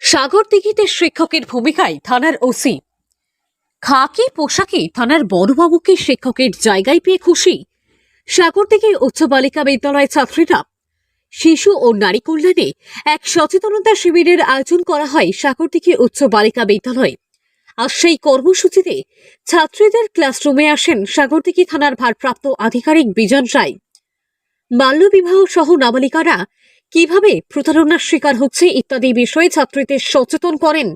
সাগরদিঘিতে শিক্ষকের ভূমিকায় থানার ওসি। খাকি পোশাকে থানার বড়বাবুকে শিক্ষকের জায়গায় পেয়ে খুশি সাগরদিঘি উচ্চ বালিকা বিদ্যালয়ের ছাত্রীরা। শিশু ও নারী কল্যাণে এক সচেতনতা শিবিরের আয়োজন করা হয় সাগরদিঘি উচ্চ বালিকা বিদ্যালয়ে। আর সেই কর্মসূচিতে ছাত্রীদের ক্লাসরুমে আসেন সাগরদিঘি থানার ভারপ্রাপ্ত আধিকারিক বিজন রায়। বাল্যবিবাহ সহ নাবালিকারা কিভাবে প্রতারণার শিকার হচ্ছে ইত্যাদি বিষয়ে ছাত্রীদের সচেতন করেন।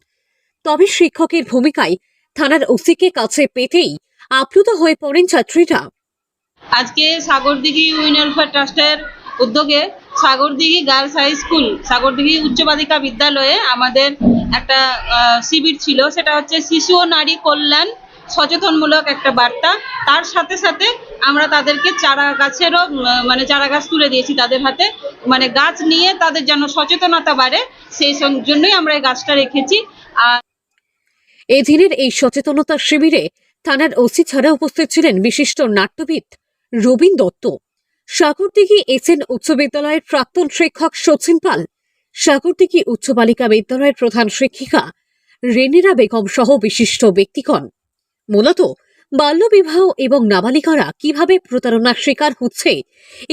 তবে শিক্ষকের ভূমিকায় থানার ওসিকে কাছে পেতেই আপ্লুত হয়ে পড়েন ছাত্রীরা। আজকে সাগরদিঘি ওয়েলফেয়ার ট্রাস্টের উদ্যোগে Sagardighi girls high school Sagardighi উচ্চ বালিকা বিদ্যালয়ে আমাদের একটা শিবির ছিল। সেটা হচ্ছে শিশু ও নারী কল্যাণ সচেতনমূলক একটা বার্তা। তার সাথে সাথে আমরা তাদেরকে চারা গাছেরও চারা গাছ তুলে দিয়েছি তাদের হাতে, গাছ নিয়ে তাদের যেন সচেতনতা বাড়ে, সেই জন্যই আমরা এই গাছটা রেখেছি। আর এদিনের এই সচেতনতা শিবিরে থানার ওসি ছাড়া উপস্থিত ছিলেন বিশিষ্ট নাট্যবিদ রবীন দত্ত, সাগরদিঘি এসএন উচ্চ বিদ্যালয়ের প্রাক্তন শিক্ষক সচিন পাল, সাগরদিঘি উচ্চ বালিকা বিদ্যালয়ের প্রধান শিক্ষিকা রেনেরা বেগম সহ বিশিষ্ট ব্যক্তিগণ। মূলত বাল্যবিবাহ এবং নাবালিকারা কিভাবে প্রতারণার শিকার হচ্ছে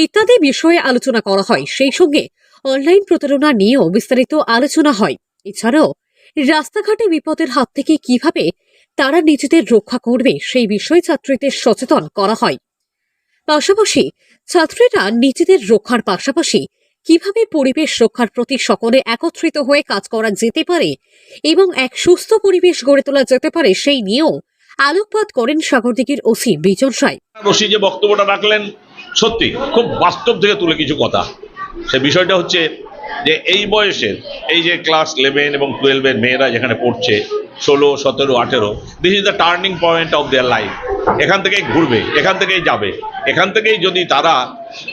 ইত্যাদি বিষয়ে আলোচনা করা হয়। সেই সঙ্গে অনলাইন প্রতারণা নিয়েও বিস্তারিত আলোচনা হয়। এছাড়াও রাস্তাঘাটে বিপদের হাত থেকে কিভাবে তারা নিজেদের রক্ষা করবে সেই বিষয়ে ছাত্রীদের সচেতন করা হয়। পাশাপাশি ছাত্রীরা নিজেদের রক্ষার পাশাপাশি কিভাবে পরিবেশ রক্ষার প্রতি সকলে একত্রিত হয়ে কাজ করা যেতে পারে এবং এক সুস্থ পরিবেশ গড়ে তোলা যেতে পারে সেই নিয়েও আলোকপাত করেন সাগরদিঘির ওসি বিজন রায়। ওসি যে বক্তব্যটা রাখলেন সত্যি খুব বাস্তব থেকে তুলে কিছু কথা। সে বিষয়টা হচ্ছে যে এই বয়সের এই যে ক্লাস 11 এবং 12 এর মেয়েরা যেখানে পড়ছে, 16, 17, 18, this is the turning point of their life. এখান থেকেই ঘুরবে, এখান থেকেই যাবে। এখান থেকেই যদি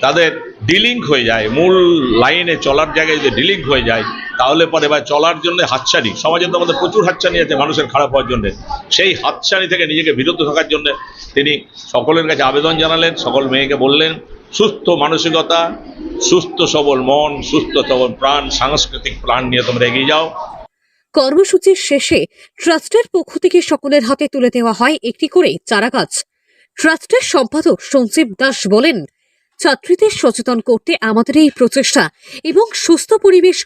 তাদের ডিলিং হয়ে যায়, মূল লাইনে চলার জায়গায় যদি ডিলিং হয়ে যায়, তাহলে পরে বা চলার জন্য হাতছানি, সমাজে তো আমাদের প্রচুর হাতছানি আছে মানুষের খারাপ হওয়ার জন্য। সেই হাতছানি থেকে নিজেকে বিরত থাকার জন্য তিনি সকলের কাছে আবেদন জানালেন, সকল মেয়েকে বললেন সুস্থ মানসিকতা, সুস্থ সবল মন, সুস্থ সবল প্রাণ, সাংস্কৃতিক প্রাণ নিয়ে তোমরা এগিয়ে যাও। কর্মসূচির শেষে ট্রাস্টের পক্ষ থেকে সকলের হাতে তুলে দেওয়া হয় একটি করে চারাগাছ। ট্রাস্টের সম্পাদক সঞ্জীব দাস বলেন, ছাত্রীদের সচেতন করতে আমাদের এই প্রচেষ্টা এবং সুস্থ পরিবেশ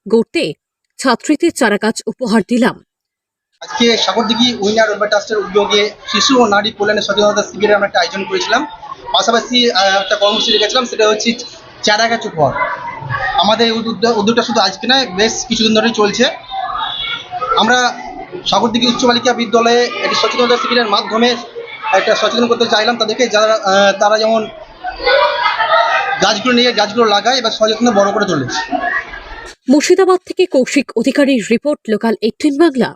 গড়তে ছাত্রীদের চারাগাছ উপহার দিলাম। আজকে সাগরদিঘি ওয়েলফেয়ার ট্রাস্টের উদ্যোগে শিশু ও নারী কল্যাণের সচেতনতা শিবিরের আমরা একটা আয়োজন করেছিলাম। পাশাপাশি একটা কর্মসূচি রেখেছিলাম, সেটা হচ্ছে চারা গাছ উপহার। আমাদের উদ্যোগটা শুধু আজকে নয়, বেশ কিছুদিন ধরেই চলছে। আমরা সাগরদিঘি উচ্চ বালিকা বিদ্যালয়ে একটি সচেতনতা শিবিরের মাধ্যমে একটা সচেতন করতে চাইলাম তাদেরকে, তারা যেমন গাছগুলো লাগায় এবার সচেতন বড় করে তোলে। মুর্শিদাবাদ থেকে কৌশিক অধিকারীর রিপোর্ট, লোকাল 18 বাংলা।